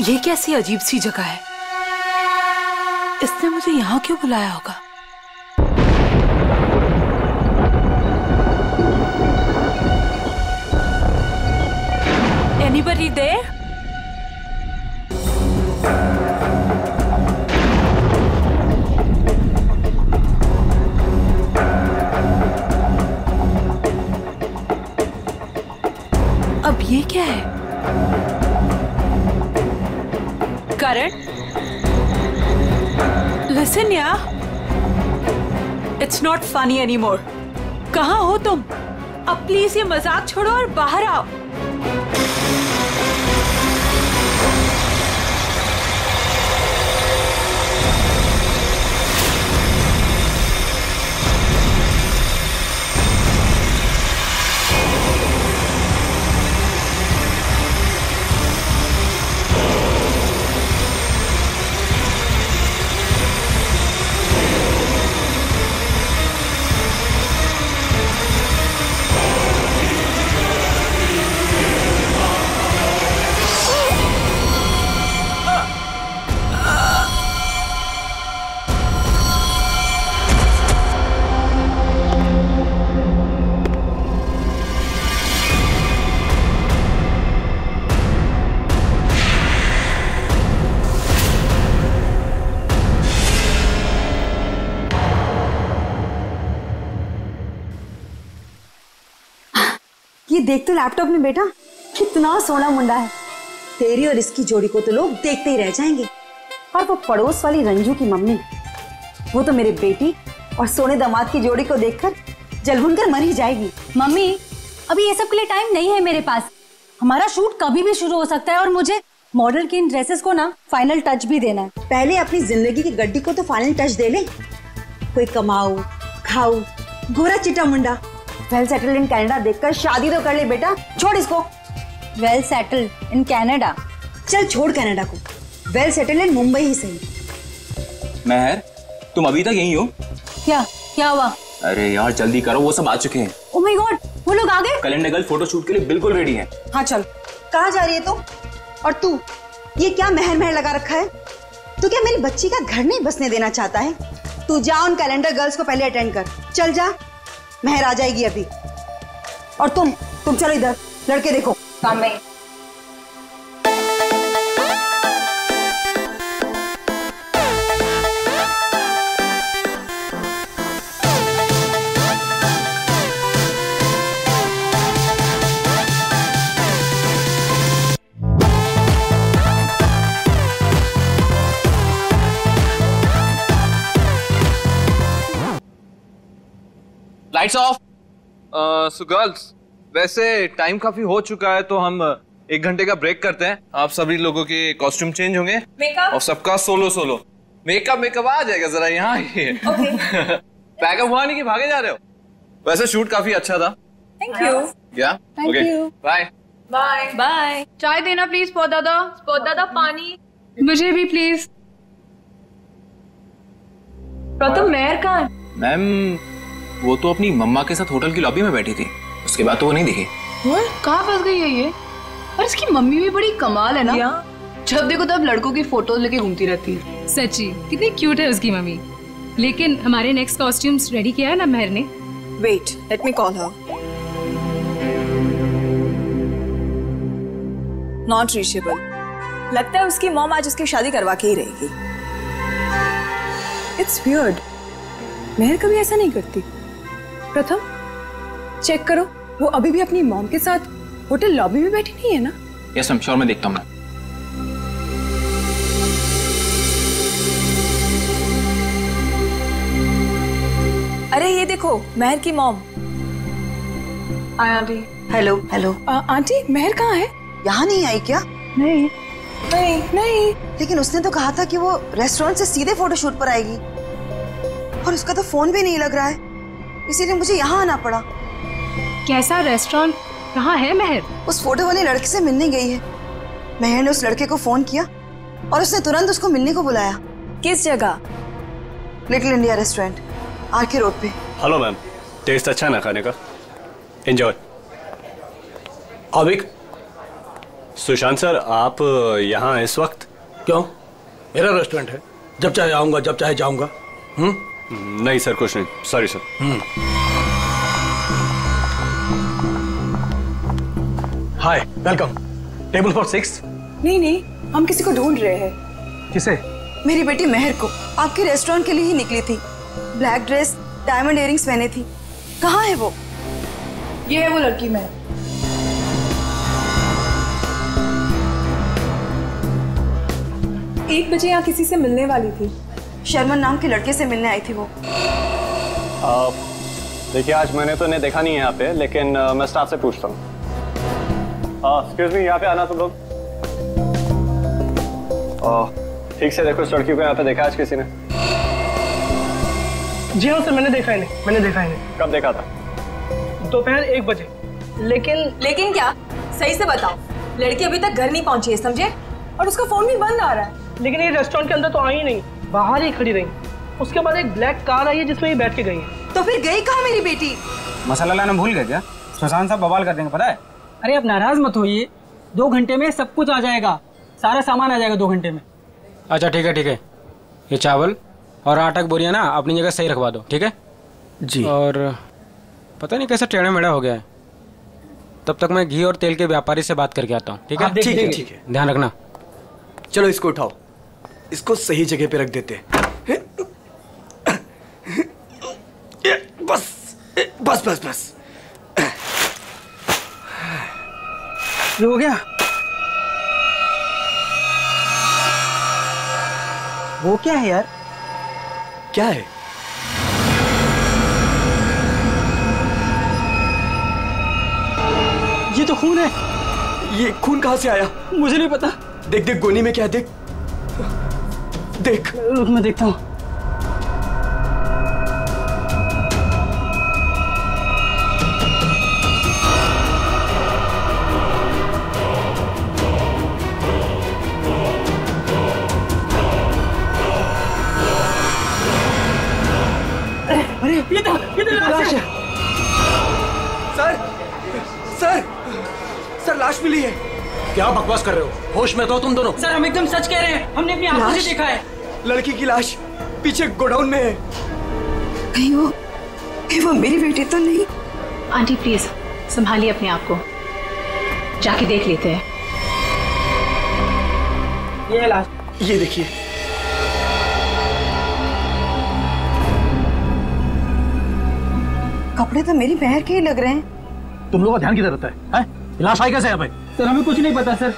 ये कैसी अजीब सी जगह है? इसने मुझे यहाँ क्यों बुलाया होगा? Anybody there? अब ये क्या है? करण, listen यार, it's not funny anymore. कहाँ हो तुम? अब प्लीज ये मजाक छोड़ो और बाहर आओ। ये देख तो लैपटॉप में बेटा, कितना सोना मुंडा है। तेरी और इसकी जोड़ी को तो लोग देखते ही रह जाएंगे। और वो पड़ोस वाली रंजू की मम्मी, वो तो मेरे बेटी और सोने दामाद की जोड़ी को देखकर जलभुन कर मर ही जाएगी। मम्मी, अभी ये सब के लिए टाइम नहीं है मेरे पास। हमारा शूट कभी भी शुरू हो सकता है और मुझे मॉडल की इन ड्रेसेस को ना फाइनल टच भी देना है। पहले अपनी जिंदगी की गड्डी को तो फाइनल टच दे ले। कोई कमाऊ खाऊ गोरा चिट्टा मुंडा वेल सेटल्ड इन कनाडा देखकर शादी तो कर ले बेटा। छोड़ इसको। Well settled in Canada? चल छोड़ कनाडा को, वेल सेटल्ड इन मुंबई ही सही। महर, तुम अभी तक यहीं हो? क्या हुआ? अरे यार जल्दी करो, वो सब आ चुके हैं। ओह माय गॉड, वो लोग आ गए? कैलेंडर गर्ल फोटो शूट के लिए बिल्कुल रेडी है। हाँ चल। कहाँ जा रही है तू? और तू ये क्या महर महर लगा रखा है? तू क्या मेरी बच्ची का घर नहीं बसने देना चाहता है? तू जा उन कैलेंडर गर्ल्स को पहले अटेंड कर। चल जा, महर आ जाएगी अभी। और तुम चलो इधर, लड़के देखो। काम में। Lights off. सो गर्ल्स, वैसे टाइम काफी हो चुका है तो हम 1 घंटे का ब्रेक करते हैं। आप सभी लोगों के कॉस्ट्यूम चेंज होंगे और सबका सोलो मेकअप आ जाएगा। जरा यहाँ आइए। पैकअप हुआ नहीं कि भागे जा रहे हो? वैसे शूट काफी अच्छा था। Thank you. क्या? Okay, bye bye bye. चाय देना प्लीज। स्पॉट दादा पानी मुझे भी प्लीज। प्रथम मेहर कहाँ है? मैम, वो तो अपनी मम्मा के साथ होटल की लॉबी में बैठी थी, उसके बाद तो वो नहीं दिखी। कहाँ फंस गई है ये? और इसकी मम्मी भी बड़ी कमाल है ना। जब देखो तब लड़कों की फोटोज लेके घूमती रहती है। सच्ची कितनी क्यूट है उसकी मम्मी। लेकिन हमारे नेक्स्ट कॉस्ट्यूम्स रेडी किया है ना महर ने? Wait, let me call her. Not reachable. लगता है उसकी मॉम आज उसकी शादी करवा के ही रहेगी। इट्स वियर्ड, महर कभी ऐसा नहीं करती। प्रथम चेक करो, वो अभी भी अपनी मॉम के साथ होटल लॉबी में बैठी नहीं है ना? यस मैम, श्योर, मैं देखता हूँ। अरे ये देखो, महर की mom. Aunty. Hello hello. Aunty, Mehar कहाँ है? यहाँ नहीं आई क्या? नहीं। लेकिन उसने तो कहा था कि वो रेस्टोरेंट से सीधे फोटोशूट पर आएगी और उसका तो फोन भी नहीं लग रहा है, इसीलिए मुझे यहाँ आना पड़ा। कैसा रेस्टोरेंट? कहाँ है महर? उस फोटो वाले लड़के से मिलने गई है। महर ने उस लड़के को फोन किया और उसने तुरंत उसको मिलने को बुलाया। किस जगह? Little India restaurant, RK road पे। हेलो मैम, टेस्ट अच्छा है ना खाने का? एंजॉय। सुशांत सर, आप यहाँ इस वक्त? क्यों? मेरा रेस्टोरेंट है, जब चाहे आऊंगा, जब चाहे जाऊंगा। नहीं सर, कुछ नहीं, sorry sir. Hi, welcome. Table for 6। नहीं, हम किसी को ढूंढ रहे हैं। किसे? मेरी बेटी मेहर को। आपके रेस्टोरेंट के लिए ही निकली थी। ब्लैक ड्रेस, डायमंड इयररिंग्स पहने थी। कहाँ है वो? ये है वो लड़की मेहर। 1 बजे यहाँ किसी से मिलने वाली थी। शर्मन नाम के लड़के से मिलने आई थी वो। देखिए, आज मैंने तो इन्हें देखा नहीं है यहाँ पे, लेकिन मैं स्टाफ से पूछता हूँ। एक्सक्यूज मी, यहाँ पे आना तुम लोग। ठीक से देखो, इस लड़की को यहाँ पे देखा आज किसी ने? जी हाँ सर, मैंने देखा इन्हें। कब देखा था? दोपहर 1 बजे। लेकिन क्या? सही से बताओ। लड़की अभी तक घर नहीं पहुंची है, समझे? और उसका फोन भी बंद आ रहा है। लेकिन ये रेस्टोरेंट के अंदर तो आई ही नहीं, बाहर ही खड़ी रही। उसके बाद एक ब्लैक कार आई है जिसमें ये बैठ के गई है। तो फिर गई कहाँ मेरी बेटी? मसाला लाना भूल गए क्या? सुशांत साहब बवाल कर देंगे, पता है? अरे आप नाराज मत होइए, 2 घंटे में सब कुछ आ जाएगा, सारा सामान आ जाएगा 2 घंटे में। अच्छा ठीक है, ये चावल और आटा की बोरियां ना अपनी जगह सही रखवा दो, ठीक है जी। और पता नहीं कैसा टेढ़ा मेढ़ा हो गया है, तब तक मैं घी और तेल के व्यापारी से बात करके आता हूँ, ठीक है? ठीक है, ध्यान रखना। चलो इसको उठाओ, इसको सही जगह पे रख देते हैं। बस। ये हो गया? वो क्या है यार? क्या है? ये तो खून है। ये खून कहाँ से आया? मुझे नहीं पता। देख गोनी में क्या है, देख। रुक, मैं देखता हूँ। अरे ये तो लाश है। सर लाश मिली है। क्या बकवास कर रहे हो? होश में तो तुम दोनों। सर हम एकदम सच कह रहे हैं, हमने अपनी आंखों से देखा है। लड़की की लाश पीछे गोडाउन में है। कहीं वो मेरी बेटी तो नहीं? आंटी प्लीज संभालिए अपने आप को, जाके देख लेते हैं। ये लाश, ये देखिए। कपड़े तो मेरी बहन के ही लग रहे हैं। तुम लोगों का ध्यान किधर रहता है? लाश आई कैसे यहाँ पे? सर हमें कुछ नहीं पता सर।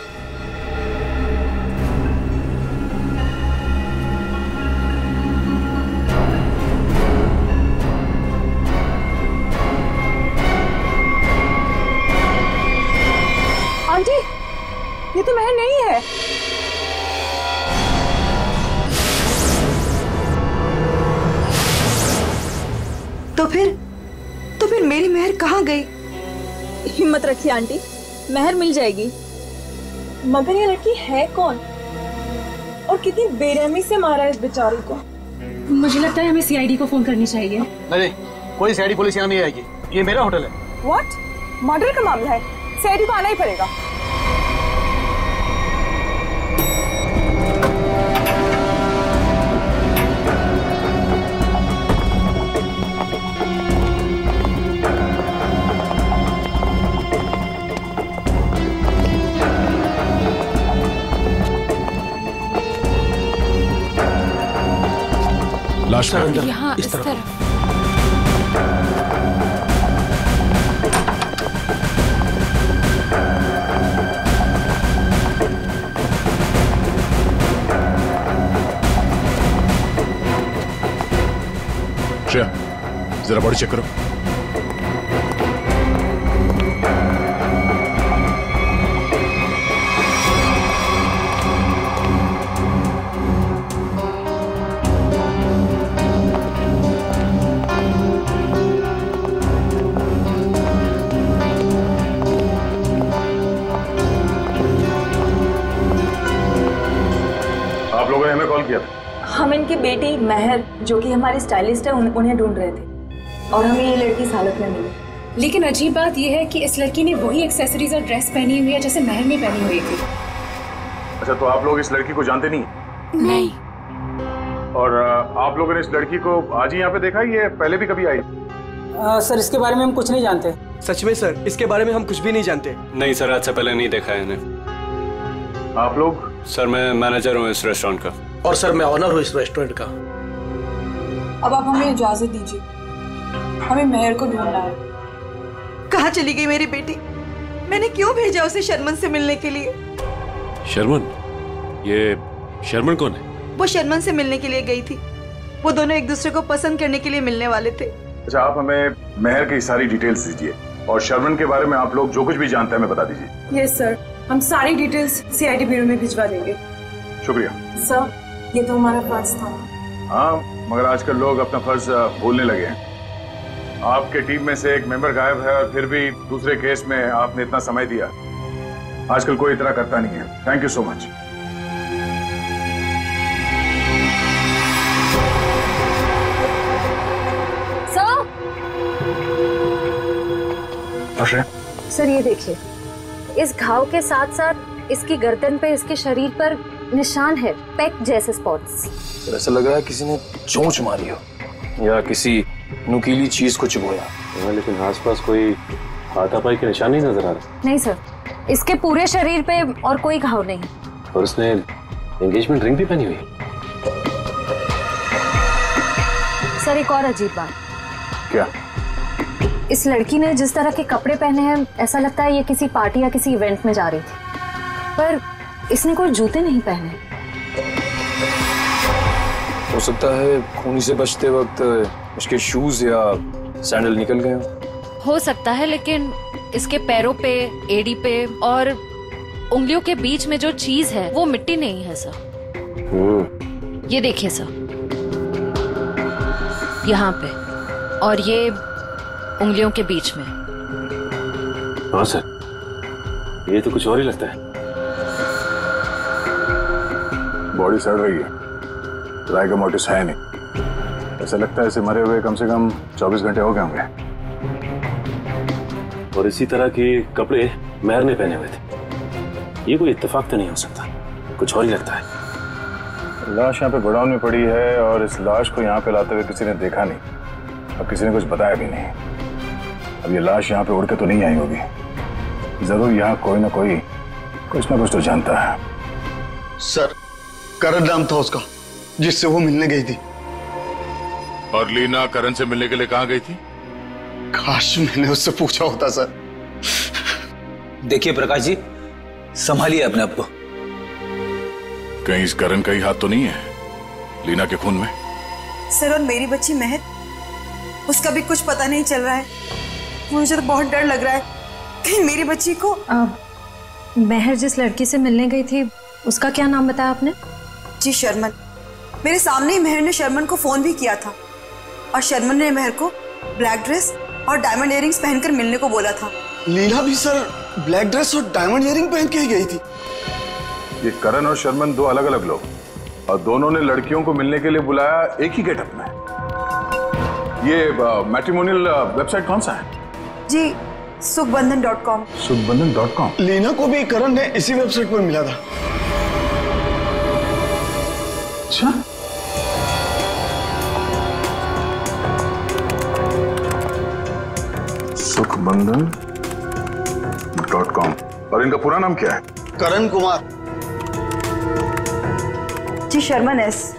आंटी, ये तो मेहर नहीं है। तो फिर मेरी मेहर कहाँ गई? हिम्मत रखिए आंटी, मेहर मिल जाएगी। मगर ये लड़की है कौन और कितनी बेरहमी से मारा है इस बेचारी को? मुझे लगता है हमें सीआईडी को फोन करनी चाहिए। नहीं, कोई सीआईडी पुलिस यहाँ नहीं आएगी, ये मेरा होटल है। व्हाट? मर्डर का मामला है, सीआईडी को आना ही पड़ेगा। लाश अंदर, यहाँ इस तरफ। श्रेया, जरा बॉडी चेक करो। आप लोगों ने हमें कॉल किया था? हम इनकी बेटी मेहर, जो कि हमारी स्टाइलिस्ट है, उन्हें ढूंढ रहे थे और हमें ये लड़की इस हालत में मिली। लेकिन अजीब बात यह है कि इस लड़की ने वही एक्सेसरीज और ड्रेस पहनी हुई है जैसे महर में पहनी हुई थी। अच्छा, तो आप लोग इस लड़की को जानते नहीं? नहीं। और आप लोगों ने इस लड़की को आज ही यहाँ पे देखा, ये पहले भी कभी आई? सर इसके बारे में हम कुछ नहीं जानते। सच में सर, इसके बारे में हम कुछ भी नहीं जानते। नहीं सर, आज से पहले नहीं देखा है इन्हें। आप लोग? सर मैं मैनेजर हूँ इस रेस्टोरेंट का। और सर मैं ऑनर हूँ इस रेस्टोरेंट का। अब आप हमें इजाजत दीजिए, हमें महर को ढूंढना है। कहाँ चली गई मेरी बेटी? मैंने क्यों भेजा उसे शर्मन से मिलने के लिए? शर्मन? ये शर्मन कौन है? वो शर्मन से मिलने के लिए गई थी। वो दोनों एक दूसरे को पसंद करने के लिए मिलने वाले थे। अच्छा, आप हमें महर की सारी डिटेल्स दीजिए और शर्मन के बारे में आप लोग जो कुछ भी जानते हैं हमें बता दीजिए। यस सर, हम सारी डिटेल्स सीआईडी ब्यूरो में भिजवा देंगे। शुक्रिया सर, ये तो हमारा फर्ज था। हाँ, मगर आजकल लोग अपना फर्ज भूलने लगे हैं। आपके टीम में से एक मेंबर गायब है और फिर भी दूसरे केस में आपने इतना समय दिया। आजकल कोई इतना करता नहीं है। Thank you so much. Sir ये देखिए, इस घाव के साथ साथ इसकी गर्दन पे, इसके शरीर पर निशान है, पेक जैसे स्पॉट्स। ऐसा लग रहा है किसी ने चोंच मारी हो या किसी नुकीली चीज को चुभोया। लेकिन आसपास कोई हाथापाई के निशान नहीं नजर आ रहा। नहीं सर, इसके पूरे शरीर पे और कोई घाव नहीं। और उसने एंगेजमेंट रिंग भी पहनी हुई। सर एक और अजीब बात। क्या? इस लड़की ने जिस तरह के कपड़े पहने हैं, ऐसा लगता है ये किसी पार्टी या किसी इवेंट में जा रही थी, पर इसने कोई जूते नहीं पहने। हो सकता है खूनी से बचते वक्त उसके शूज या सैंडल निकल गए हो सकता है, लेकिन इसके पैरों पे, एड़ी पे और उंगलियों के बीच में जो चीज है वो मिट्टी नहीं है सर। ये देखिए सर, यहाँ पे और ये उंगलियों के बीच में। हाँ सर, ये तो कुछ और ही लगता है। बॉडी सड़ रही है, राइगर मोटिस है नहीं। ऐसा लगता है इसे मरे हुए कम से कम 24 घंटे हो गए होंगे। और इसी तरह के कपड़े महर ने पहने हुए थे। ये कोई इत्तेफाक तो नहीं हो सकता, कुछ और ही लगता है। लाश यहाँ पे गोडाउन में पड़ी है और इस लाश को यहाँ पे लाते हुए किसी ने देखा नहीं और किसी ने कुछ बताया भी नहीं। अब ये लाश यहाँ पे उड़ के तो नहीं आई होगी। जरूर यहाँ कोई ना कोई कुछ ना कुछ तो जानता है। सर, करण नाम था उसका जिससे वो मिलने गई थी। और लीना करण से मिलने के लिए कहाँ गई थी? काश मैंने उससे पूछा होता सर। देखिए प्रकाश जी, संभालिए अपने आप को। कहीं इस करण का ही हाथ तो नहीं है लीना के खून में? सर, और मेरी बच्ची महर, उसका भी कुछ पता नहीं चल रहा है। मुझे तो बहुत डर लग रहा है कहीं मेरी बच्ची को। महर जिस लड़की से मिलने गई थी, उसका क्या नाम बताया आपने? जी शर्मन। मेरे सामने ही महर ने शर्मन को फोन भी किया था और शर्मन ने महर को ब्लैक ड्रेस और डायमंड इयरिंग्स पहनकर मिलने को बोला था। लीना भी सर ब्लैक ड्रेस और डायमंड इयरिंग पहन के ही गई थी। ये करण और शर्मन दो अलग अलग लोग, और दोनों ने लड़कियों को मिलने के लिए बुलाया एक ही गेटअप में। ये मैट्रिमोनियल वेबसाइट कौन सा है? जी सुखबंधन.com। सुखबंधन.com। लीना को भी करण ने इसी वेबसाइट पर मिला था। अच्छा, सुखबंधन.com। और इनका पूरा नाम क्या है? करण कुमार। जी शर्मन एस।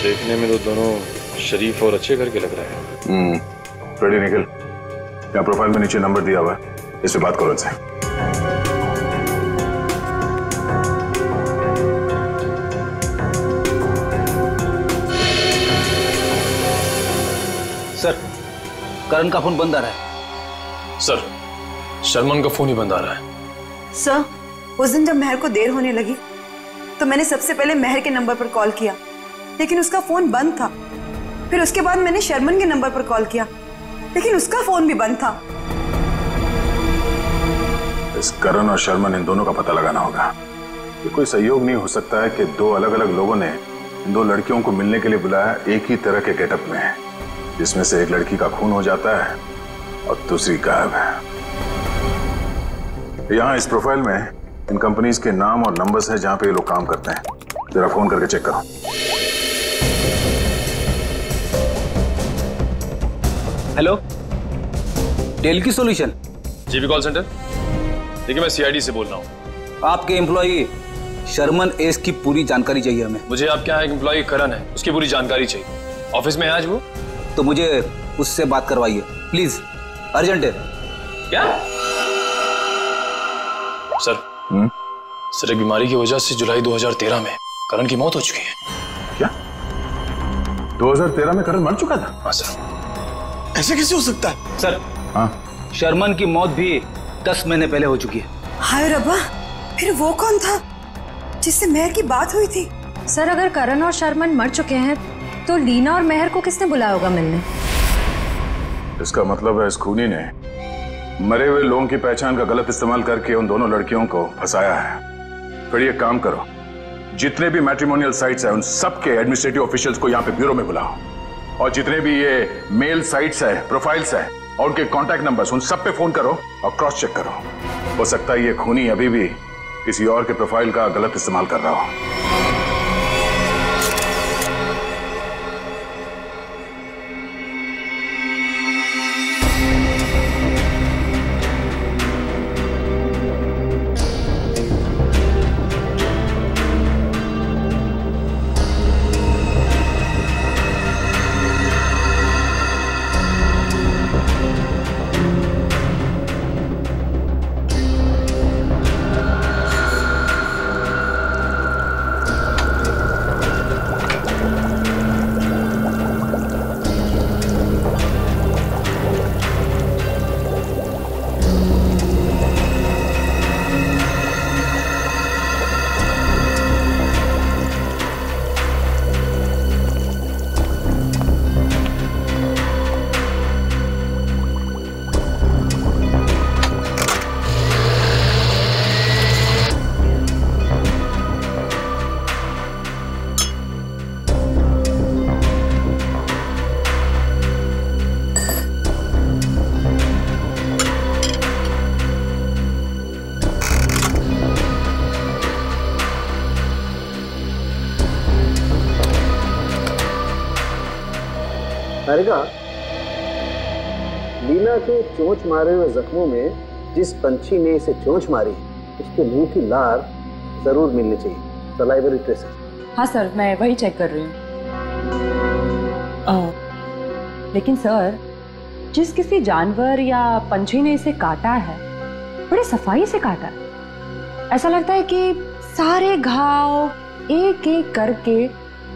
देखने में तो दोनों शरीफ और अच्छे घर के लग रहे हैं। रेडी निकल, यहाँ प्रोफाइल में नीचे नंबर दिया हुआ है, इससे बात करो इनसे। सर, करण का फोन बंद आ रहा है। सर, शर्मन का फोन ही बंद आ रहा है। सर, उस दिन जब महर को देर होने लगी तो मैंने सबसे पहले महर के नंबर पर कॉल किया, लेकिन उसका फोन बंद था। फिर उसके बाद मैंने शर्मन के नंबर पर कॉल किया, लेकिन उसका फोन भी बंद था। इस करण और शर्मन, इन दोनों का पता लगाना होगा। ये कोई सहयोग नहीं हो सकता है कि दो अलग अलग लोगों ने इन दो लड़कियों को मिलने के लिए बुलाया एक ही तरह के गेटअप में है, जिसमें से एक लड़की का खून हो जाता है और दूसरी गायब है। यहाँ इस प्रोफाइल में इन कंपनीज के नाम और नंबर्स हैं जहां पे ये लोग काम करते हैं। जरा फोन करके चेक करो। हेलो, डेल की सॉल्यूशन। GB call centre. देखिए, मैं सीआईडी से बोल रहा हूँ। आपके एम्प्लॉई शर्मन एस की पूरी जानकारी चाहिए हमें। मुझे आपके यहाँ एक एम्प्लॉई करण है, उसकी पूरी जानकारी चाहिए। ऑफिस में है आज वो? तो मुझे उससे बात करवाइए प्लीज, अर्जेंट है। क्या सर? सर, एक बीमारी की वजह से जुलाई 2013 में करण की मौत हो चुकी है। क्या 2013 में करण मर चुका था? हाँ सर। ऐसे कैसे हो सकता है सर? हाँ, शर्मन की मौत भी 10 महीने पहले हो चुकी है। हाय रब्बा, फिर वो कौन था जिससे मेहर की बात हुई थी? सर, अगर करण और शर्मन मर चुके हैं तो लीना और मेहर को किसने बुलाया होगा मिलने? इसका मतलब है इस खूनी ने मरे हुए लोगों की पहचान का गलत इस्तेमाल करके उन दोनों लड़कियों को फंसाया है। फिर ये काम करो, जितने भी मैट्रिमोनियल साइट्स हैं उन सब के एडमिनिस्ट्रेटिव ऑफिशियल्स को यहाँ पे ब्यूरो में बुलाओ, और जितने भी ये मेल साइट्स है, प्रोफाइल्स है और उनके कॉन्टैक्ट नंबर्स, उन सब पे फोन करो और क्रॉस चेक करो। हो सकता है ये खूनी अभी भी किसी और के प्रोफाइल का गलत इस्तेमाल कर रहा हो। लीना के चोंच मारे हुए जख्मों में जिस पंछी ने इसे चोंच मारी उसके मुंह की लार जरूर मिलनी चाहिए। Salivary traces. हाँ सर, मैं वही चेक कर रही हूँ। लेकिन सर, जिस किसी जानवर या पंछी ने इसे काटा है बड़े सफाई से काटा है। ऐसा लगता है कि सारे घाव एक एक करके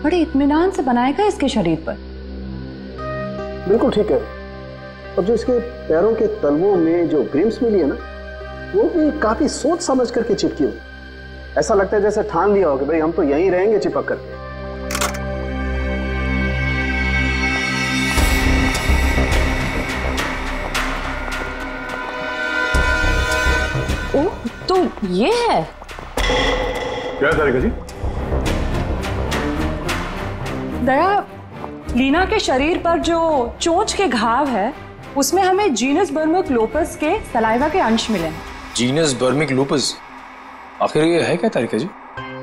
बड़े इत्मीनान से बनाए गए इसके शरीर पर। बिल्कुल ठीक है। और जो इसके पैरों के तलवों में जो ग्रिम्स मिली है ना, वो भी काफी सोच समझ करके चिपकी हुई। ऐसा लगता है जैसे ठान लिया हो कि भाई हम तो यहीं रहेंगे चिपक करके। ओह, तो ये है। क्या तरीका जी? दया, लीना के शरीर पर जो चोंच के घाव है उसमें हमें जीनस बर्मिक लोपस के सलाइवा के अंश मिले हैं। जीनस बर्मिक लोपस? आखिर ये है क्या तरीका जी?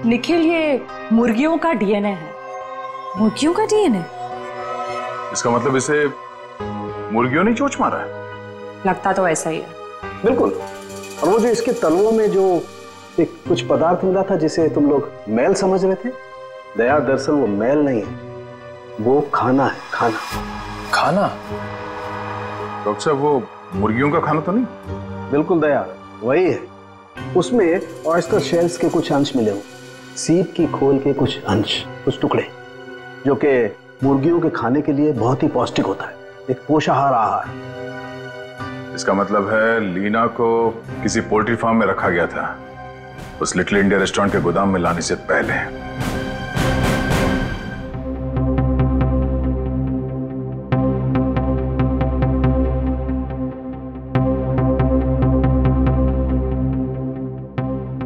निखिल, ये मुर्गियों का डीएनए है। मुर्गियों का डीएनए? इसका मतलब इसे मुर्गियों ने चोंच मारा है? लगता तो ऐसा ही है। बिल्कुल। और वो जो इसके तलवों में जो एक कुछ पदार्थ मिला था जिसे तुम लोग मैल समझ रहे थे, दया दरअसल वो मैल नहीं है, वो खाना है। खाना। खाना? डॉक्टर साहब, वो मुर्गियों का खाना तो नहीं? बिल्कुल दया, वही है। उसमें ऑयस्टर शेल्स के कुछ अंश मिले हुए, सीप की खोल के कुछ अंश, कुछ टुकड़े, जो कि मुर्गियों के खाने के लिए बहुत ही पौष्टिक होता है, एक पोषाहार आहार। इसका मतलब है लीना को किसी पोल्ट्री फार्म में रखा गया था, उस लिटिल इंडिया रेस्टोरेंट के गोदाम में लाने से पहले।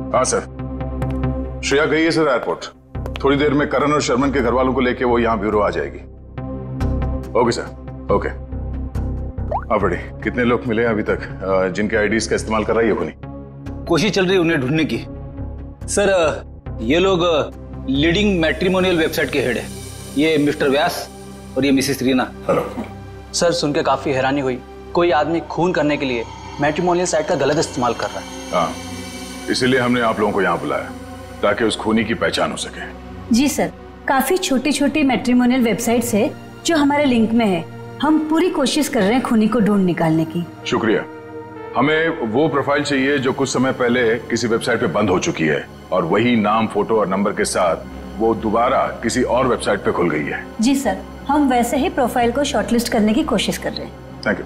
हाँ सर, श्रेया गई है सर एयरपोर्ट। थोड़ी देर में करण और शर्मन के घर वालों को लेके वो यहाँ ब्यूरो आ जाएगी। Okay sir, okay. आप बड़ी कितने लोग मिले अभी तक जिनके आईडीज का इस्तेमाल कर रही है खुनी? कोशिश चल रही है उन्हें ढूंढने की। सर ये लोग लीडिंग मैट्रिमोनियल वेबसाइट के हेड है। ये मिस्टर व्यास और ये मिसेस रीना। हेलो सर, सुन के काफी हैरानी हुई। कोई आदमी खून करने के लिए मैट्रिमोनियल साइट का गलत इस्तेमाल कर रहा है। हाँ, इसीलिए हमने आप लोगों को यहाँ बुलाया ताकि उस खूनी की पहचान हो सके। जी सर, काफी छोटी छोटी मैट्रिमोनियल वेबसाइट्स है जो हमारे लिंक में है। हम पूरी कोशिश कर रहे हैं खूनी को ढूंढ निकालने की। शुक्रिया। हमें वो प्रोफाइल चाहिए जो कुछ समय पहले किसी वेबसाइट पे बंद हो चुकी है और वही नाम, फोटो और नंबर के साथ वो दोबारा किसी और वेबसाइट पे खुल गई है। जी सर, हम वैसे ही प्रोफाइल को शॉर्टलिस्ट करने की कोशिश कर रहे हैं। Thank you.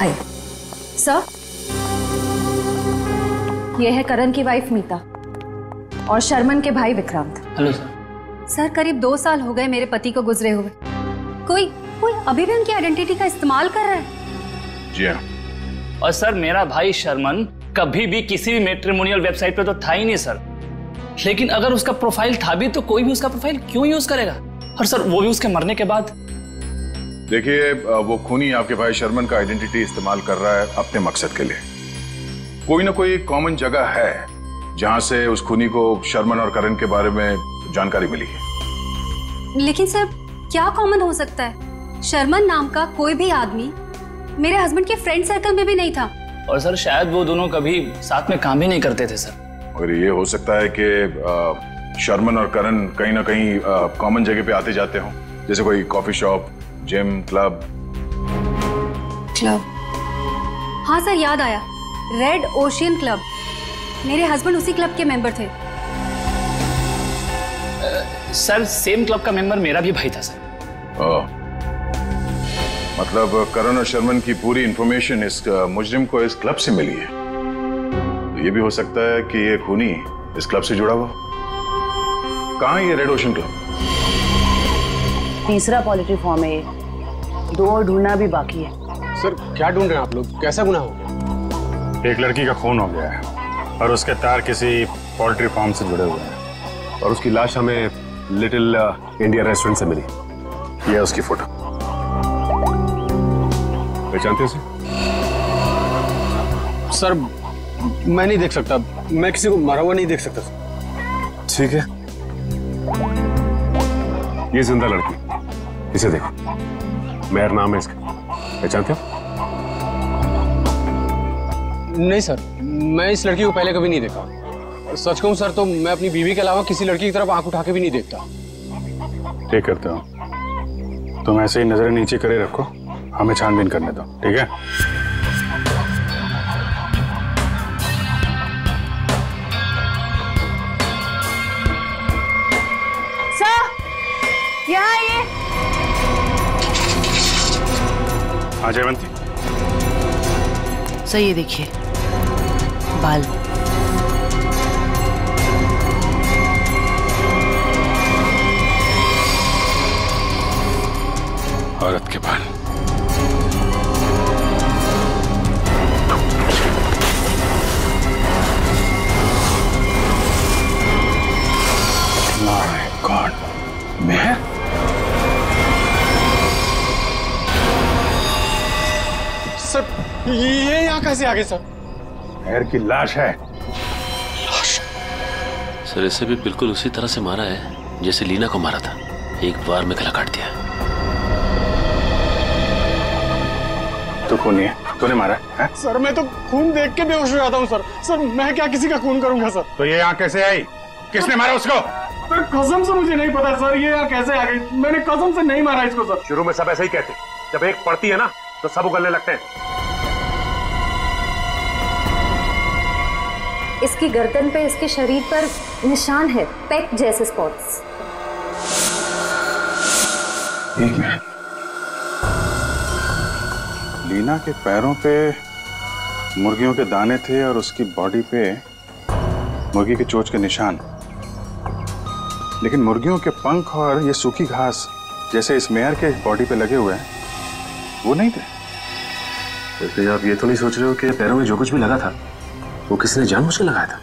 आइए सर, ये है करण की वाइफ मीता और शर्मन के भाई विक्रांत। Hello sir. सर, करीब 2 साल हो गए मेरे पति को गुजरे हुए। कोई अभी भी उनकी आइडेंटिटी का इस्तेमाल कर रहा है। जी हाँ। और सर, मेरा भाई शर्मन कभी भी किसी भी मैट्रिमोनियल वेबसाइट पे तो था ही नहीं सर। लेकिन अगर उसका प्रोफाइल था भी तो कोई भी उसका प्रोफाइल क्यों यूज करेगा? और सर, वो भी उसके मरने के बाद। देखिए, वो खूनी आपके भाई शर्मन का आइडेंटिटी इस्तेमाल कर रहा है अपने मकसद के लिए। कोई ना कोई कॉमन जगह है जहां से उस खूनी को शर्मन और करण के बारे में जानकारी मिली है। लेकिन सर, क्या कॉमन हो सकता है? शर्मन नाम का कोई भी आदमी मेरे हस्बैंड के फ्रेंड सर्कल में भी नहीं था। और सर, शायद वो दोनों कभी साथ में काम ही नहीं करते थे सर। और ये हो सकता है कि शर्मन और करण कहीं ना कहीं कॉमन जगह पे आते जाते हों, जैसे कोई कॉफी शॉप, जिम, क्लब। हाँ सर, याद आया, रेड ओशियन क्लब। मेरे हस्बैंड उसी क्लब के मेंबर थे। सर, सेम क्लब का मेंबर मेरा भी भाई था सर। मतलब करण और शर्मन की पूरी इंफॉर्मेशन इस मुजरिम को इस क्लब से मिली है। तो ये भी हो सकता है कि ये खूनी इस क्लब से जुड़ा हुआ। कहाँ है ये रेड ओशन क्लब? तीसरा पॉजिटिव फॉर्म है ये। 2 और ढूंढना भी बाकी है। सर, क्या ढूंढ रहे हैं आप लोग? कैसा गुनाह हो गया? एक लड़की का खून हो गया है और उसके तार किसी पोल्ट्री फार्म से जुड़े हुए हैं और उसकी लाश हमें लिटिल इंडिया रेस्टोरेंट से मिली। ये है उसकी फोटो। पहचानते हैं सर, मैं नहीं देख सकता। मैं किसी को मरा हुआ नहीं देख सकता। ठीक है, ये जिंदा लड़की, इसे देखो। मेहर नाम है इसका, पहचानते हो? नहीं सर, मैं इस लड़की को पहले कभी नहीं देखा। सच कहूं सर तो मैं अपनी बीवी के अलावा किसी लड़की की तरफ आंख उठा के भी नहीं देखता। ठीक करते हो। तुम ऐसे ही नजरें नीचे करे रखो, हमें छानबीन करने दो, ठीक है? सर, यहाँ ये। हाँ जयवंती। सर, ये देखिए बाल। औरत के बाल। My God, Mehar? सर, ये यहाँ कैसे आ गए सर? मेहर की लाश है। सर, इसे भी बिल्कुल उसी तरह से मारा है जैसे लीना को मारा था। एक बार में गला काट दिया। तो खूनी है, तूने मारा है? सर, मैं तो खून देख के बेहोश हो जाता हूँ सर। सर, मैं क्या किसी का खून करूंगा सर? तो ये यहाँ कैसे आई? किसने मारा उसको? सर, कसम से मुझे नहीं पता सर, ये यहाँ कैसे आ गई? मैंने कसम से नहीं मारा इसको सर। शुरू में सब ऐसे ही कहते, जब एक पड़ती है ना तो सब उगलने लगते हैं। इसकी गर्दन पे, इसके शरीर पर निशान है, पेक जैसे स्पॉट्स। एक मिनट, लीना के पैरों पे मुर्गियों के दाने थे और उसकी बॉडी पे मुर्गी के चोंच के निशान, लेकिन मुर्गियों के पंख और ये सूखी घास जैसे इस मेहर के बॉडी पे लगे हुए हैं वो नहीं थे। तो आप ये तो नहीं सोच रहे हो कि पैरों में जो कुछ भी लगा था वो किसी ने जानबूझ के लगाया था?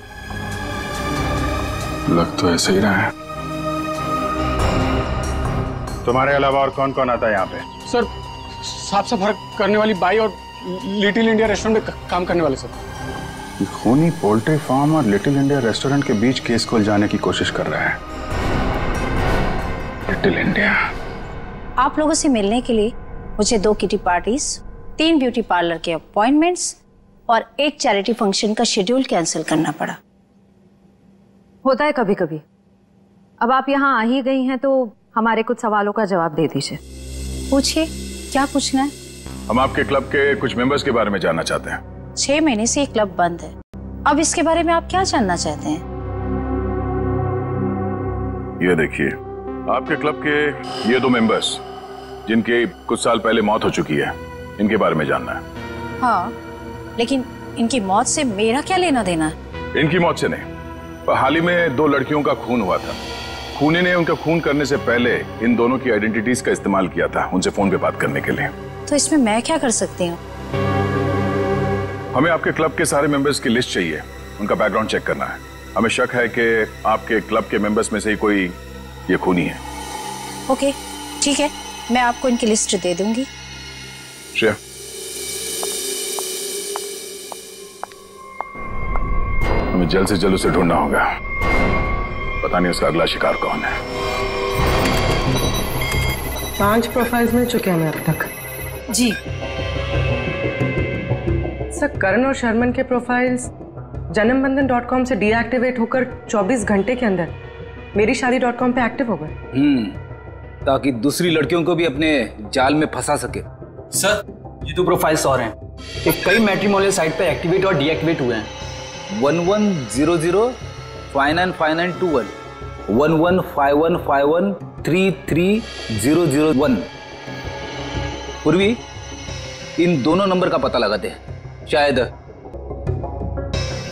लग तो ऐसे ही रहा है। तुम्हारे अलावा और कौन कौन आता है यहाँ पे? सर साफ सफाई करने वाली बाई और लिटिल इंडिया रेस्टोरेंट में काम करने वाले सर। खूनी पोल्ट्री फार्म और लिटिल इंडिया रेस्टोरेंट के बीच केस को उलझाने की कोशिश कर रहा है लिटिल इंडिया। आप लोगों से मिलने के लिए मुझे 2 किटी पार्टीज, 3 ब्यूटी पार्लर के अपॉइंटमेंट्स और 1 चैरिटी फंक्शन का शेड्यूल कैंसिल करना पड़ा। होता है कभी कभी। अब आप यहाँ आ ही गई हैं तो हमारे कुछ सवालों का जवाब दे दीजिए। पूछिए, क्या पूछना है? हम आपके क्लब के कुछ मेंबर्स के बारे में जानना चाहते हैं। 6 महीने से ये क्लब बंद है, अब इसके बारे में आप क्या जानना चाहते हैं? ये देखिए, आपके क्लब के ये 2 मेंबर्स जिनके कुछ साल पहले मौत हो चुकी है, इनके बारे में जानना है। हाँ, लेकिन इनकी मौत से मेरा क्या लेना देना है? इनकी मौत से नहीं, पर हाल ही में 2 लड़कियों का खून हुआ था। खूनी ने उनका खून करने से पहले इन दोनों की आइडेंटिटीज का इस्तेमाल किया था उनसे फोन पे बात करने के लिए। तो इसमें मैं क्या कर सकती हूँ? हमें आपके क्लब के सारे मेंबर्स की लिस्ट चाहिए, उनका बैकग्राउंड चेक करना है। हमें शक है कि आपके क्लब के मेंबर्स में से ही कोई ये खूनी है। ओके, ठीक है, मैं आपको इनकी लिस्ट दे दूंगी। श्रेया, हमें जल्द से जल्द उसे ढूंढना होगा। पता नहीं उसका अगला शिकार कौन है। 5 प्रोफाइल्स मिल चुके हैं हमें अब तक। जी सर, करण और शर्मन के प्रोफाइल्स जन्मबंधन.com से डीएक्टिवेट होकर 24 घंटे के अंदर मेरीशादी.com पे एक्टिव हो गए। ताकि दूसरी लड़कियों को भी अपने जाल में फंसा सके। सर, ये 2 प्रोफाइल्स और हैं कि कई मैट्रिमोनियल साइट पे एक्टिवेट और डीएक्टिवेट हुए हैं। 1100 595921 115151 33001। पूर्वी, इन दोनों नंबर का पता लगाते हैं, शायद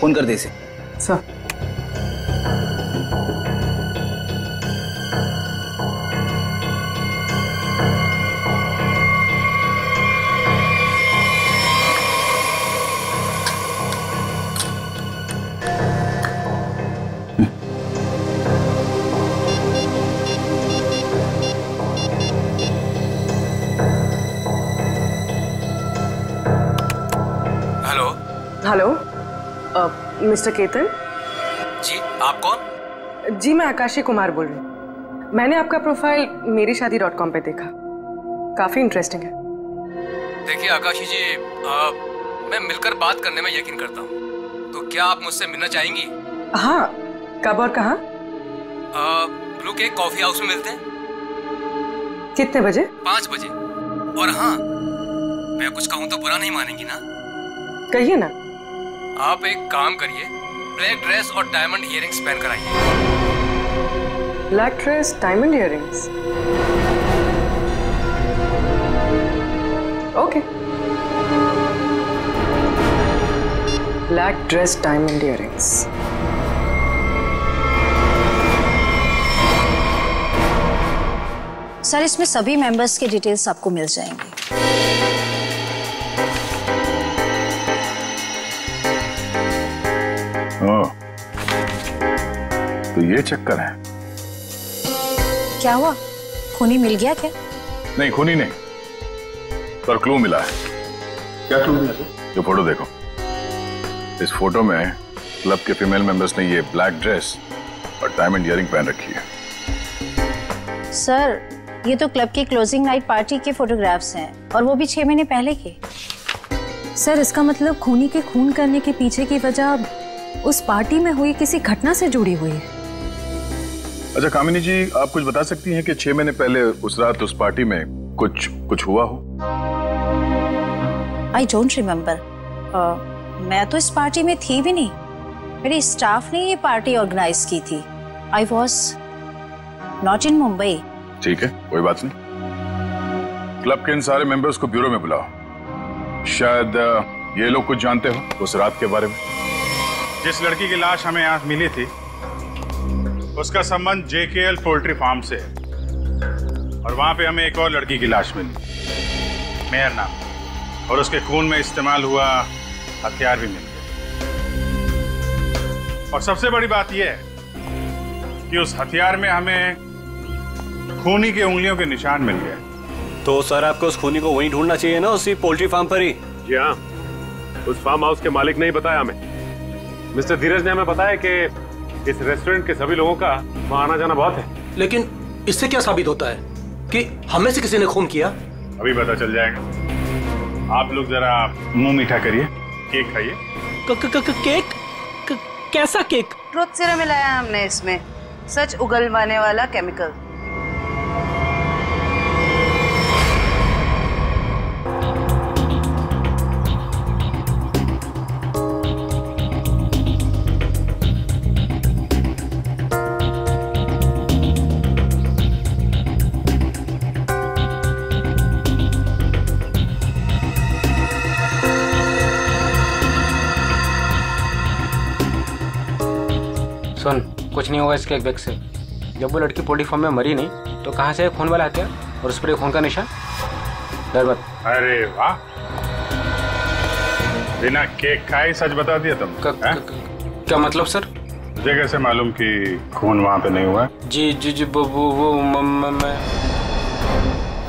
फोन कर दे इसे। सर, हेलो, मिस्टर केतन जी, आप कौन? जी, मैं आकाशी कुमार बोल रही हूँ। मैंने आपका प्रोफाइल मेरीशादी.com पे देखा, काफी इंटरेस्टिंग है। देखिए आकाशी जी, मैं मिलकर बात करने में यकीन करता हूँ, तो क्या आप मुझसे मिलना चाहेंगी? हाँ, कब और कहाँ? ब्लू केक कॉफी हाउस में मिलते हैं। कितने बजे? 5 बजे। और हाँ, मैं कुछ कहूँ तो बुरा नहीं मानेंगी ना? कहिए ना। आप एक काम करिए, ब्लैक ड्रेस और डायमंड इयररिंग्स पहन कर आइए। Black dress, diamond earrings, okay. Black dress, diamond earrings. Sir, इसमें सभी मेंबर्स के डिटेल्स आपको मिल जाएंगे। तो ये चक्कर है। क्या हुआ, खूनी मिल गया क्या? नहीं, खूनी नहीं, पर क्लू मिला है। क्या क्लू मिला? जो फोटो देखो, इस फोटो में क्लब के फीमेल मेंबर्स ने ये ब्लैक ड्रेस और डायमंड इयररिंग पहन रखी है। सर, ये तो क्लब की क्लोजिंग नाइट पार्टी के फोटोग्राफ्स हैं, और वो भी 6 महीने पहले के। सर, इसका मतलब खूनी के खून करने के पीछे की वजह उस पार्टी में हुई किसी घटना से जुड़ी हुई है। अच्छा कामिनी जी, आप कुछ बता सकती हैं कि 6 महीने पहले उस रात उस पार्टी में कुछ हुआ हो? I don't remember. मैं तो इस पार्टी में थी भी नहीं, मेरे स्टाफ ने ये पार्टी ऑर्गेनाइज की थी। I was not in Mumbai. ठीक है, कोई बात नहीं। क्लब के इन सारे मेंबर्स को ब्यूरो में बुलाओ। शायद ये लोग कुछ जानते हो उस रात के बारे में। जिस लड़की की लाश हमें यहाँ मिली थी, उसका संबंध JKL पोल्ट्री फार्म से है, और वहां पे हमें एक और लड़की की लाश मिली, मेहर नाम, और उसके खून में इस्तेमाल हुआ हथियार भी मिल गए। और सबसे बड़ी बात यह है कि उस हथियार में हमें खूनी की उंगलियों के निशान मिल गए। तो सर आपको उस खूनी को वहीं ढूंढना चाहिए ना, उसी पोल्ट्री फार्म पर ही। जी हाँ, उस फार्म हाउस के मालिक ने ही बताया हमें। मिस्टर धीरज ने हमें बताया कि इस रेस्टोरेंट के सभी लोगों का वहाँ आना जाना बहुत है। लेकिन इससे क्या साबित होता है कि हमें से किसी ने खून किया? अभी पता चल जाएगा। आप लोग जरा मुंह मीठा करिए, केक खाइए। केक? कैसा केक? ट्रुथ सीरम मिलाया हमने इसमें, सच उगलवाने वाला केमिकल। सुन, कुछ नहीं होगा इसके एक बैग से। जब वो लड़की पोल्ट्री फार्म में मरी नहीं तो कहाँ से खून वाला हथियार और उस पर खून का निशान? डर मत। अरे वाह, बिना केक खाए सच बता दिया तुम। क्या मतलब सर? मुझे कैसे मालूम कि खून वहाँ पे नहीं हुआ? जी जी जी वो मैं।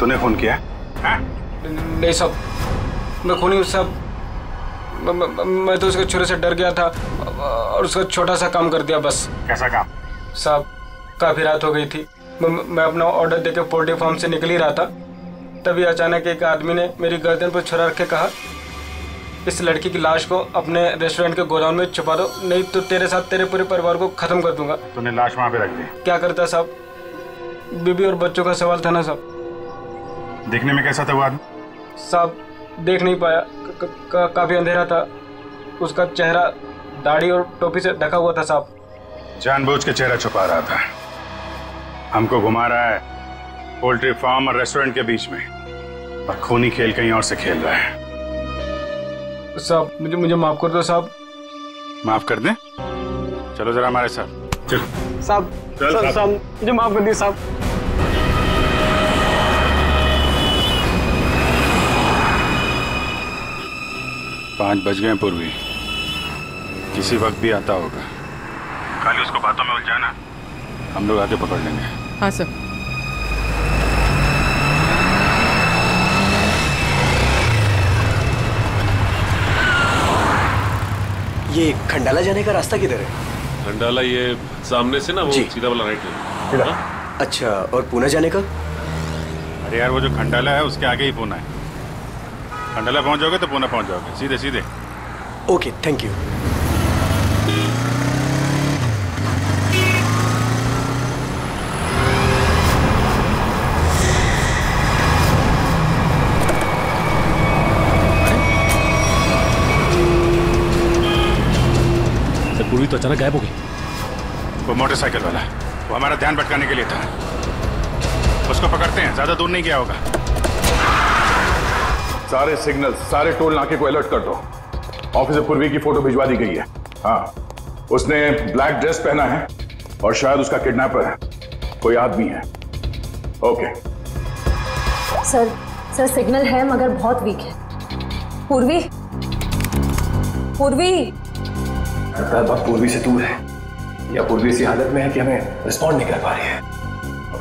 तूने खून किया? नहीं साहब, मैं खूनी साहब। मैं तो उसके छुरे से डर गया था और उसका छोटा सा काम कर दिया बस। कैसा काम? साहब काफी रात हो गई थी, मैं अपना ऑर्डर देके पोल्ट्री फार्म से निकल ही रहा था, तभी अचानक एक आदमी ने मेरी गर्दन पर छुरा रख के कहा, इस लड़की की लाश को अपने रेस्टोरेंट के गोदाम में छुपा दो, नहीं तो तेरे साथ तेरे पूरे परिवार को खत्म कर दूंगा। तूने लाश वहाँ पे रख दी? क्या करता साहब, बीबी और बच्चों का सवाल था ना साहब। देखने में कैसा था वो आदमी? साहब देख नहीं पाया, काफी अंधेरा था, उसका चेहरा दाढ़ी और टोपी से ढका हुआ था साहब। जानबूझ के चेहरा छुपा रहा था, हमको घुमा रहा है पोल्ट्री फार्म और रेस्टोरेंट के बीच में, और खूनी खेल कहीं और से खेल रहा है। साहब मुझे माफ कर दो साहब। माफ कर दें? चलो जरा हमारे साथ। चल साहब, साहब मुझे माफ कर दिए साहब। पाँच बज गए पूर्वी, किसी वक्त भी आता होगा, खाली उसको बातों में उलझाना, हम लोग आके पकड़ लेंगे। हाँ सर। ये खंडाला जाने का रास्ता किधर है? खंडाला ये सामने से ना, वो सीधा वाला राइट है। अच्छा, और पूना जाने का? अरे यार वो जो खंडाला है उसके आगे ही पूना है। खंडाला पहुंच जाओगे तो पूना पहुंच जाओगे, सीधे सीधे। Okay, thank you. पूरी तो अचानक गायब हो गई। वो मोटरसाइकिल वाला, वो हमारा ध्यान भटकाने के लिए था। उसको पकड़ते हैं, ज्यादा दूर नहीं गया होगा। सारे सिग्नल, सारे टोल नाके को अलर्ट कर दो। ऑफिसर पूर्वी की फोटो भिजवा दी गई है। हाँ, उसने ब्लैक ड्रेस पहना है और शायद उसका किडनैपर कोई आदमी है। ओके सर सिग्नल है मगर बहुत वीक है। पूर्वी, बात पूर्वी से दूर है या पूर्वी इसी हालत में है कि हमें रिस्पॉन्ड नहीं कर पा रही है।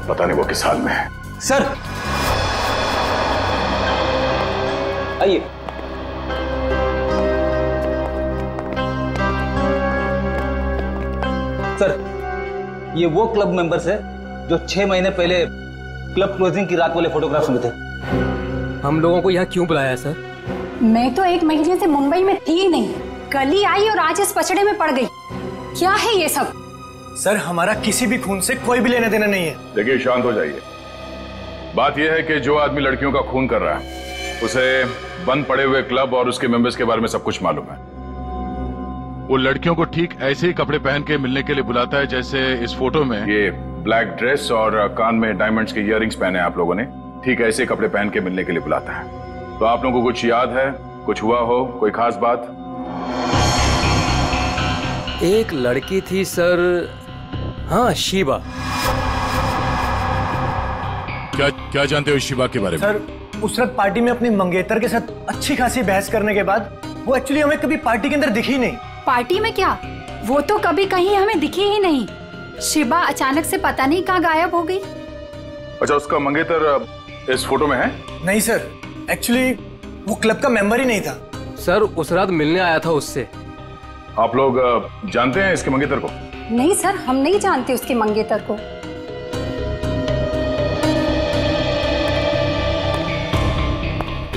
पता नहीं वो किस हाल में है। सर आइए। सर ये वो क्लब मेंबर्स है जो 6 महीने पहले क्लब क्लोजिंग की रात वाले फोटोग्राफ्स में थे। हम लोगों को यहाँ क्यों बुलाया है सर? मैं तो 1 महीने से मुंबई में थी ही नहीं, कल ही आई और आज इस पचड़े में पड़ गई। क्या है ये सब? सर हमारा किसी भी खून से कोई भी लेना देना नहीं है। देखिए शांत हो जाइए। बात यह है कि जो आदमी लड़कियों का खून कर रहा है उसे बंद पड़े हुए क्लब और उसके मेंबर्स के बारे में सब कुछ मालूम है। वो लड़कियों को ठीक ऐसे ही कपड़े पहन के मिलने के लिए बुलाता है जैसे इस फोटो में। ये ब्लैक ड्रेस और कान में डायमंड्स के इयररिंग्स पहने आप लोगों ने, ठीक ऐसे कपड़े पहन के मिलने के लिए बुलाता है। तो आप लोगों को कुछ याद है, कुछ हुआ हो, कोई खास बात? एक लड़की थी सर, हाँ शिवा। क्या जानते हो शिवा के बारे में? सर उस रात पार्टी में अपनी मंगेतर के साथ अच्छी खासी बहस करने के बाद वो एक्चुअली हमें कभी पार्टी के अंदर दिखी नहीं। पार्टी में क्या, वो तो कभी कहीं हमें दिखी ही नहीं। शिवा अचानक से पता नहीं कहाँ गायब हो गई। अच्छा, उसका मंगेतर इस फोटो में है? नहीं सर, एक्चुअली वो क्लब का मेंबर ही नहीं था। सर उस रात मिलने आया था उससे। आप लोग जानते हैं इसके मंगेतर को? नहीं सर, हम नहीं जानते उसके मंगेतर को।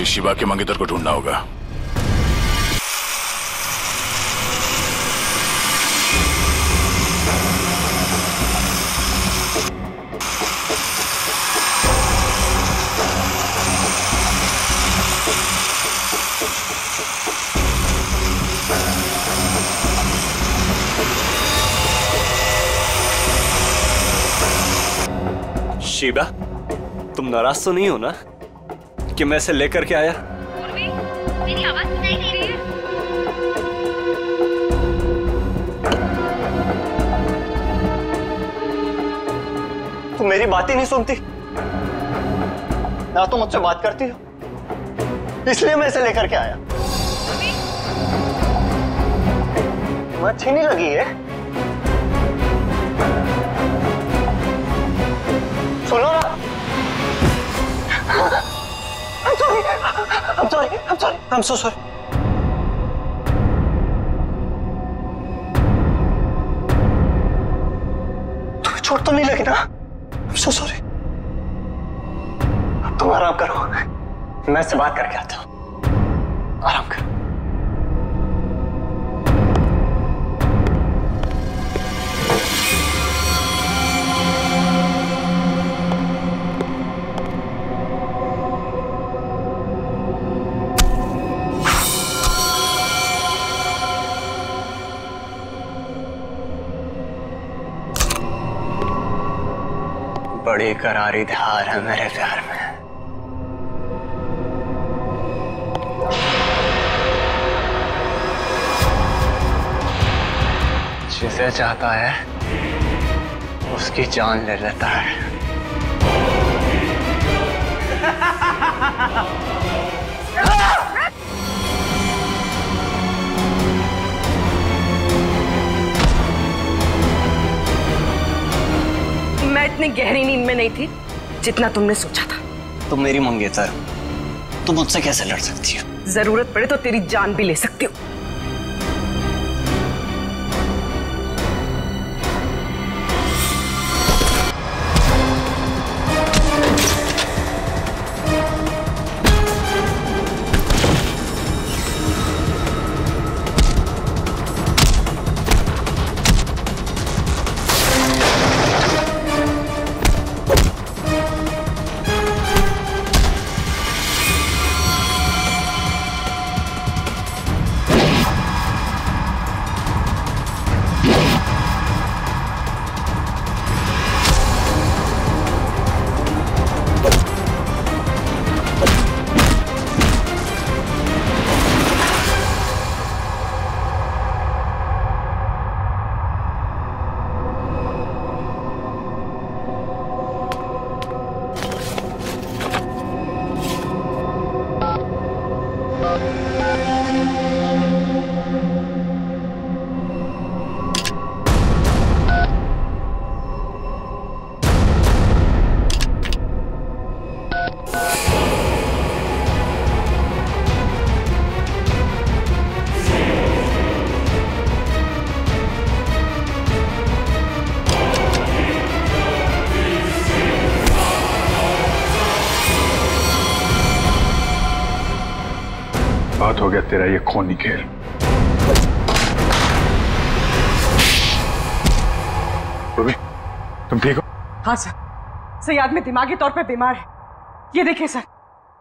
इस शिवा के मंगेतर को ढूंढना होगा। शिवा, तुम नाराज तो नहीं हो ना कि मैं इसे लेकर के आया? मेरी आवाज सुनाई दे रही है? तुम मेरी बात ही नहीं सुनती ना, तो मुझसे बात करती हो, इसलिए मैं इसे लेकर के आया। तुम्हें अच्छी नहीं लगी है? सुनो ना। I'm sorry, I'm so sorry। तुम्हें चोट तो नहीं लगी ना? I'm so sorry। अब तुम आराम करो, मैं इससे बात करके आता हूँ। आराम करो। बड़ी करारी धार है मेरे प्यार में। जिसे चाहता है उसकी जान ले लेता है। मैं इतनी गहरी नींद में नहीं थी जितना तुमने सोचा था। तुम मेरी मंगेतर हो, तुम मुझसे कैसे लड़ सकती हो? जरूरत पड़े तो तेरी जान भी ले सकती हो। बात हो गया तेरा ये खूनी खेल। रूबी, तुम ठीक हो? हाँ सर, सही आदमी दिमागी तौर पे बीमार है। ये देखिए सर,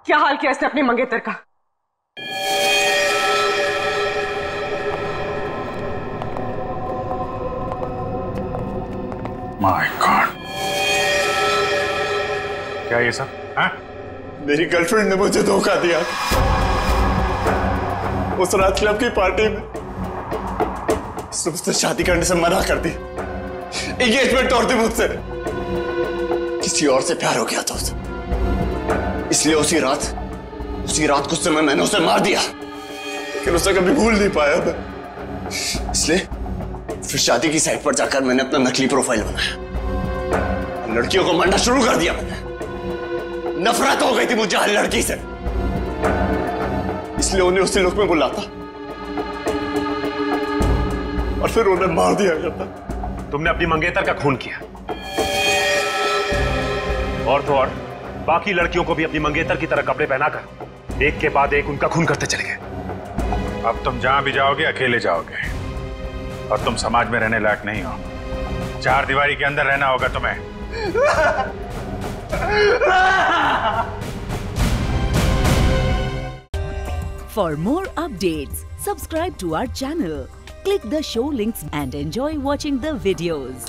क्या हाल किया इसने अपनी मंगेतर का। माय गॉड, क्या ये सब? हाँ? मेरी गर्लफ्रेंड ने मुझे धोखा दिया। उस रात क्लब की पार्टी में उसने मुझसे शादी करने से मना कर दी, एंगेजमेंट तोड़ दी मुझसे। किसी और से प्यार हो गया था उसे, इसलिए उसी रात कुछ समय मैंने उसे मार दिया, लेकिन उसे कभी भूल नहीं पाया मैं। इसलिए फिर शादी की साइट पर जाकर मैंने अपना नकली प्रोफाइल बनाया, लड़कियों को मारना शुरू कर दिया मैंने। नफरत हो गई थी मुझे हर लड़की से, इसलिए उन्हें उसी लुक में बुलाता और फिर उन्हें मार दिया जाता। तुमने अपनी मंगेतर का खून किया और तो और बाकी लड़कियों को भी अपनी मंगेतर की तरह कपड़े पहनाकर एक के बाद एक उनका खून करते चले गए। अब तुम जहां भी जाओगे अकेले जाओगे और तुम समाज में रहने लायक नहीं हो। चार दीवारी के अंदर रहना होगा तुम्हें। For more updates, subscribe to our channel, click the show links and enjoy watching the videos.